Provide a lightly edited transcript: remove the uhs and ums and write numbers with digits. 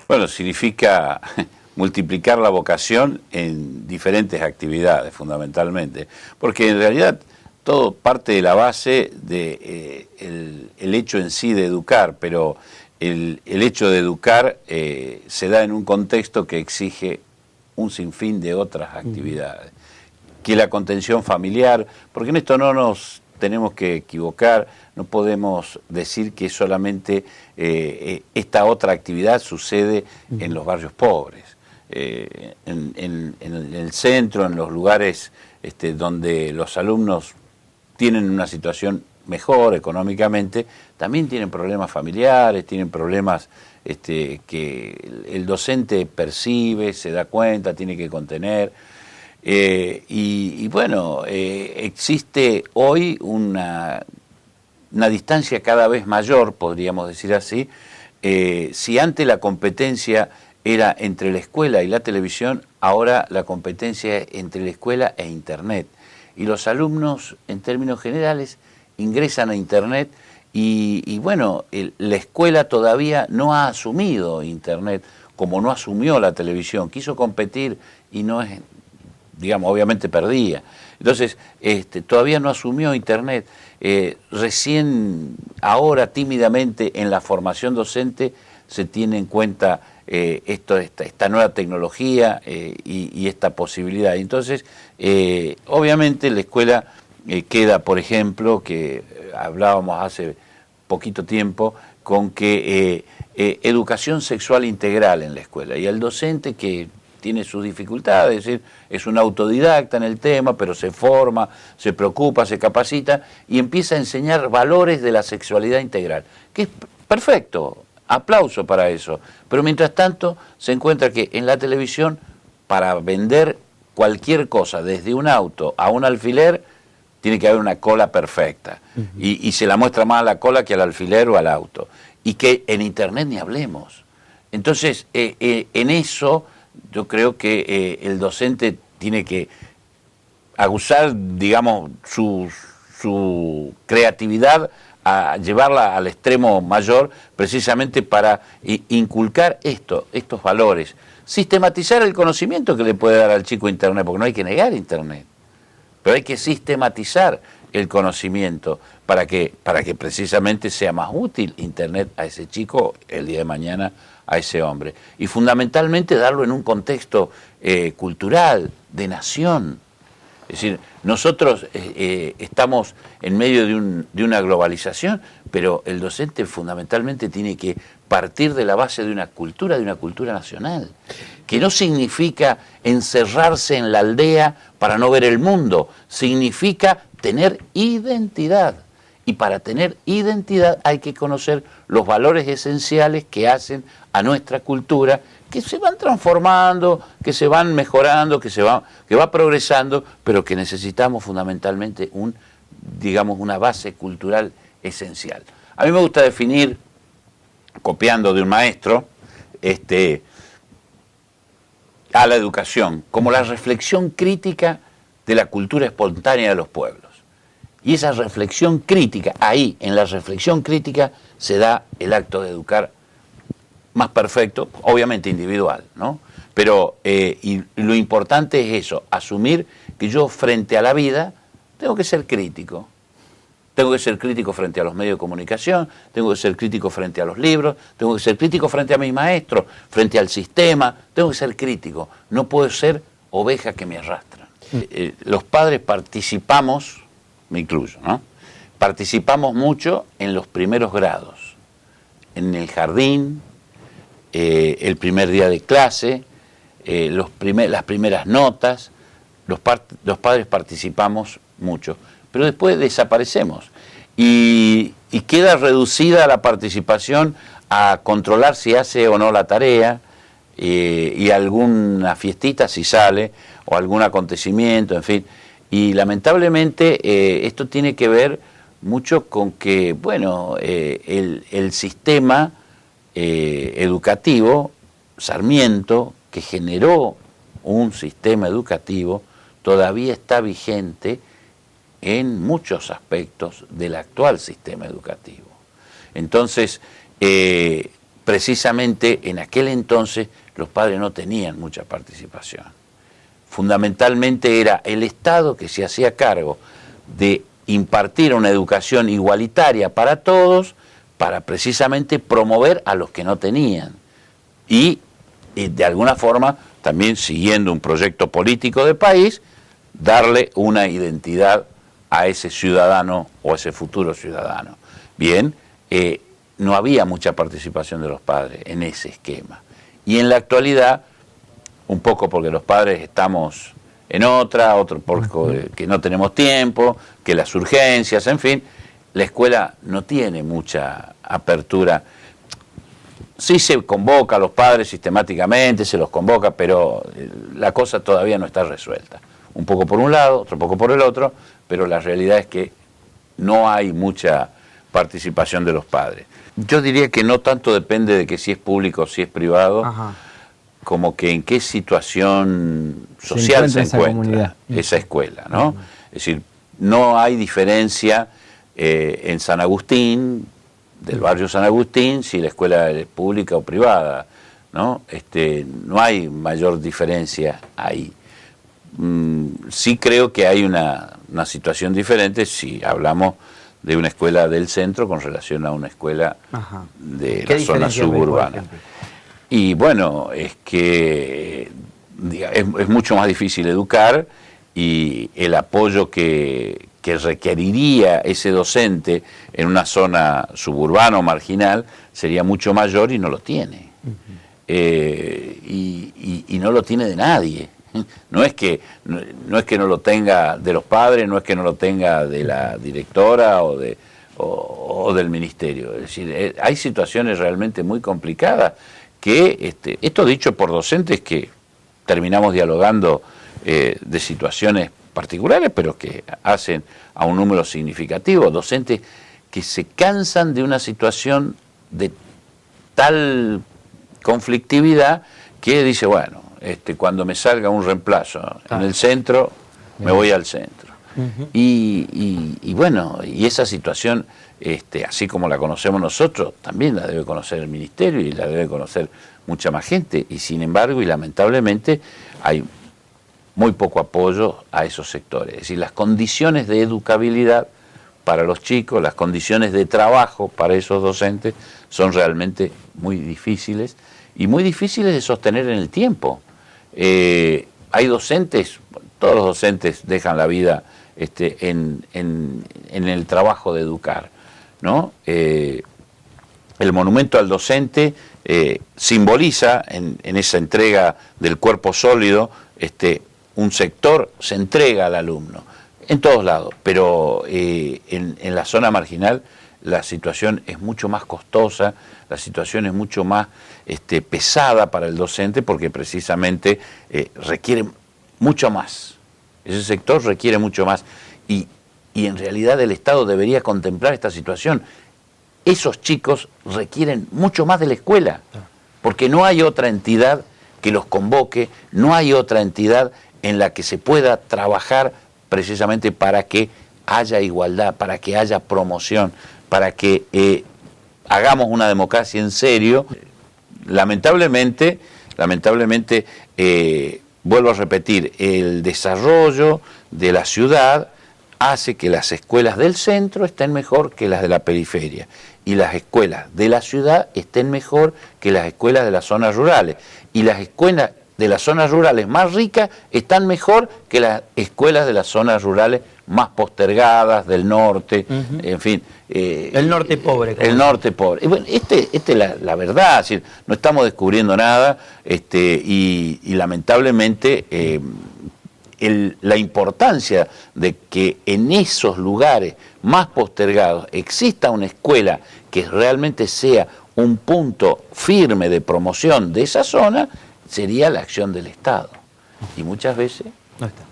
Bueno, significa multiplicar la vocación en diferentes actividades, fundamentalmente, porque en realidad todo parte de la base de el hecho en sí de educar, pero el hecho de educar se da en un contexto que exige un sinfín de otras actividades, que la contención familiar, porque en esto no nos tenemos que equivocar, no podemos decir que solamente esta otra actividad sucede en los barrios pobres. En el centro, en los lugares donde los alumnos tienen una situación mejor económicamente, también tienen problemas familiares, tienen problemas que el docente percibe, se da cuenta, tiene que contener. Y bueno, existe hoy una distancia cada vez mayor, podríamos decir así. Si antes la competencia era entre la escuela y la televisión, ahora la competencia es entre la escuela e Internet. Y los alumnos, en términos generales, ingresan a Internet y bueno, la escuela todavía no ha asumido Internet como no asumió la televisión. Quiso competir y no es, digamos, obviamente perdía. Entonces, todavía no asumió Internet. Recién, ahora, tímidamente, en la formación docente se tiene en cuenta esta nueva tecnología y esta posibilidad. Entonces, obviamente la escuela queda, por ejemplo, que hablábamos hace poquito tiempo, con que educación sexual integral en la escuela. Y el docente que tiene sus dificultades, es decir, es un autodidacta en el tema, pero se forma, se preocupa, se capacita y empieza a enseñar valores de la sexualidad integral, que es perfecto, aplauso para eso, pero mientras tanto se encuentra que en la televisión, para vender cualquier cosa, desde un auto a un alfiler, tiene que haber una cola perfecta, y se la muestra más a la cola que al alfiler o al auto, y que en Internet ni hablemos. Entonces, en eso yo creo que el docente tiene que aguzar, digamos, su creatividad, a llevarla al extremo mayor, precisamente para inculcar estos valores. Sistematizar el conocimiento que le puede dar al chico Internet, porque no hay que negar Internet, pero hay que sistematizar el conocimiento para que precisamente sea más útil Internet a ese chico el día de mañana, a ese hombre. Y fundamentalmente darlo en un contexto cultural, de nación. Es decir, nosotros estamos en medio de una globalización, pero el docente fundamentalmente tiene que partir de la base de una cultura nacional, que no significa encerrarse en la aldea para no ver el mundo, significa tener identidad. Y para tener identidad hay que conocer los valores esenciales que hacen a nuestra cultura, que se van transformando, que se van mejorando, que va progresando, pero que necesitamos fundamentalmente una base cultural esencial. A mí me gusta definir, copiando de un maestro, a la educación como la reflexión crítica de la cultura espontánea de los pueblos. Y esa reflexión crítica, ahí, en la reflexión crítica, se da el acto de educar más perfecto, obviamente individual, ¿no? Pero y lo importante es eso, asumir que yo frente a la vida tengo que ser crítico. Tengo que ser crítico frente a los medios de comunicación, tengo que ser crítico frente a los libros, tengo que ser crítico frente a mis maestros, frente al sistema, tengo que ser crítico. No puedo ser oveja que me arrastran. Los padres participamos, me incluyo, ¿no? Participamos mucho en los primeros grados, en el jardín, el primer día de clase, las primeras notas, los padres participamos mucho, pero después desaparecemos y queda reducida la participación a controlar si hace o no la tarea y alguna fiestita si sale o algún acontecimiento, en fin. Y lamentablemente esto tiene que ver mucho con que, bueno, el sistema educativo, Sarmiento, que generó un sistema educativo, todavía está vigente en muchos aspectos del actual sistema educativo. Entonces, precisamente en aquel entonces los padres no tenían mucha participación. Fundamentalmente era el Estado que se hacía cargo de impartir una educación igualitaria para todos, para precisamente promover a los que no tenían. Y de alguna forma, también siguiendo un proyecto político de país, darle una identidad a ese ciudadano o a ese futuro ciudadano. Bien, no había mucha participación de los padres en ese esquema. Y en la actualidad, un poco porque los padres estamos en otro porque que no tenemos tiempo, que las urgencias, en fin, la escuela no tiene mucha apertura. Sí se convoca a los padres sistemáticamente, se los convoca, pero la cosa todavía no está resuelta. Un poco por un lado, otro poco por el otro, pero la realidad es que no hay mucha participación de los padres. Yo diría que no tanto depende de que si es público o si es privado, como que en qué situación social se encuentra esa escuela, ¿no? Es decir, no hay diferencia en San Agustín, del barrio San Agustín, si la escuela es pública o privada, ¿no? No hay mayor diferencia ahí. Sí creo que hay una situación diferente si hablamos de una escuela del centro con relación a una escuela de la zona suburbana. Y bueno, es que es mucho más difícil educar y el apoyo que requeriría ese docente en una zona suburbana o marginal sería mucho mayor y no lo tiene. Y no lo tiene de nadie. No es que no lo tenga de los padres, no es que no lo tenga de la directora o del ministerio. Es decir, hay situaciones realmente muy complicadas que, esto dicho por docentes que terminamos dialogando de situaciones particulares, pero que hacen a un número significativo, docentes que se cansan de una situación de tal conflictividad que dice, bueno, cuando me salga un reemplazo en el centro, me voy al centro. Y bueno, y esa situación, así como la conocemos nosotros, también la debe conocer el ministerio y la debe conocer mucha más gente, y sin embargo, y lamentablemente, hay muy poco apoyo a esos sectores. Es decir, las condiciones de educabilidad para los chicos, las condiciones de trabajo para esos docentes son realmente muy difíciles y muy difíciles de sostener en el tiempo. Hay docentes, todos los docentes dejan la vida en el trabajo de educar, ¿no? El monumento al docente simboliza en esa entrega del cuerpo sólido, un sector se entrega al alumno, en todos lados, pero en la zona marginal la situación es mucho más costosa, la situación es mucho más pesada para el docente porque precisamente requiere mucho más, ese sector requiere mucho más y en realidad el Estado debería contemplar esta situación. Esos chicos requieren mucho más de la escuela, porque no hay otra entidad que los convoque, no hay otra entidad en la que se pueda trabajar precisamente para que haya igualdad, para que haya promoción, para que hagamos una democracia en serio. Lamentablemente, vuelvo a repetir, el desarrollo de la ciudad hace que las escuelas del centro estén mejor que las de la periferia y las escuelas de la ciudad estén mejor que las escuelas de las zonas rurales y las escuelas de las zonas rurales más ricas están mejor que las escuelas de las zonas rurales más postergadas del norte, en fin. El norte pobre. El norte pobre. Y bueno, es la verdad, es decir, no estamos descubriendo nada y lamentablemente la importancia de que en esos lugares más postergados exista una escuela que realmente sea un punto firme de promoción de esa zona, sería la acción del Estado. Y muchas veces no está.